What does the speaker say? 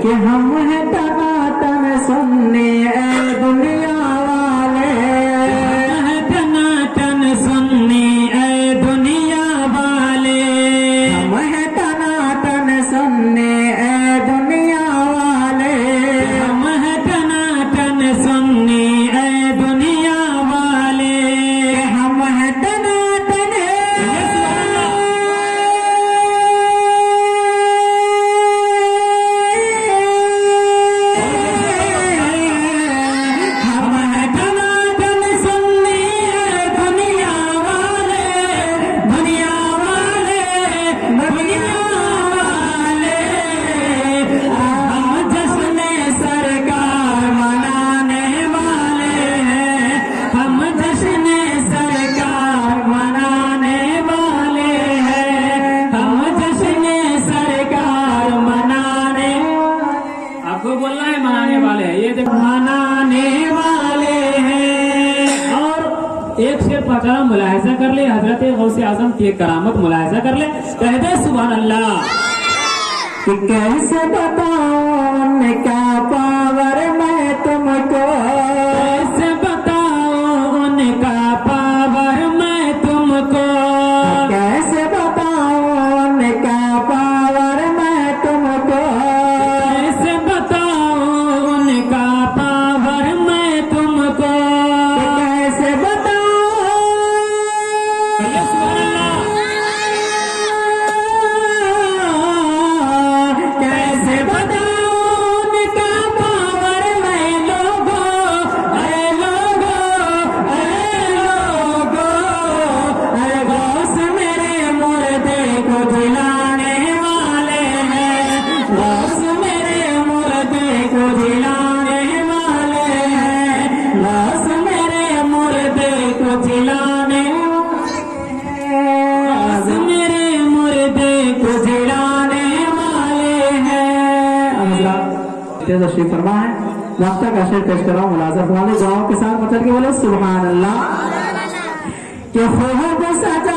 कि हम हैं टनाटन सुनने ए दुनिया वाले, हम हैं टनाटन सुनने ए दुनिया वाले, हम हैं टनाटन सुनने ए दुनिया वाले, हम हैं टनाटन सुनने ए दुनिया वाले, हम हैं टनाटन बोलना है मनाने वाले हैं, ये देखो मनाने वाले हैं। और एक शेर पकड़ा मुलाहिजा कर ले, हजरत गौसे आजम की करामत मुलाहिजा कर ले, कह दे सुभान अल्लाह। कि कैसे बताऊं उनका पावर मैं तुमको, कैसे बताऊं उनका पावर मैं तुमको, कैसे बताऊं उनका पावर मैं तुमको, कैसे बताऊं उनका पावर मैं तुमको, कैसे बताऊं कैसे बताऊं उनका पावर मैं लोगों, अरे लोगों, अरे लोगों, अरे गौस मेरे मुर्दे को जिलाने वाले हैं, गौस मेरे मुर्दे को जिलाने वाले हैं, गौस मेरे मुर्दे को जिलाने मेरे मुर्दे को जिलाने वाले हैं। तशरीफ फरमा है वक्त का शेर पेश कर रहा हूँ, मुलाज़ा वाले गाँव के साथ मतलब कि बोले सुभान अल्लाह। कि खूब सजा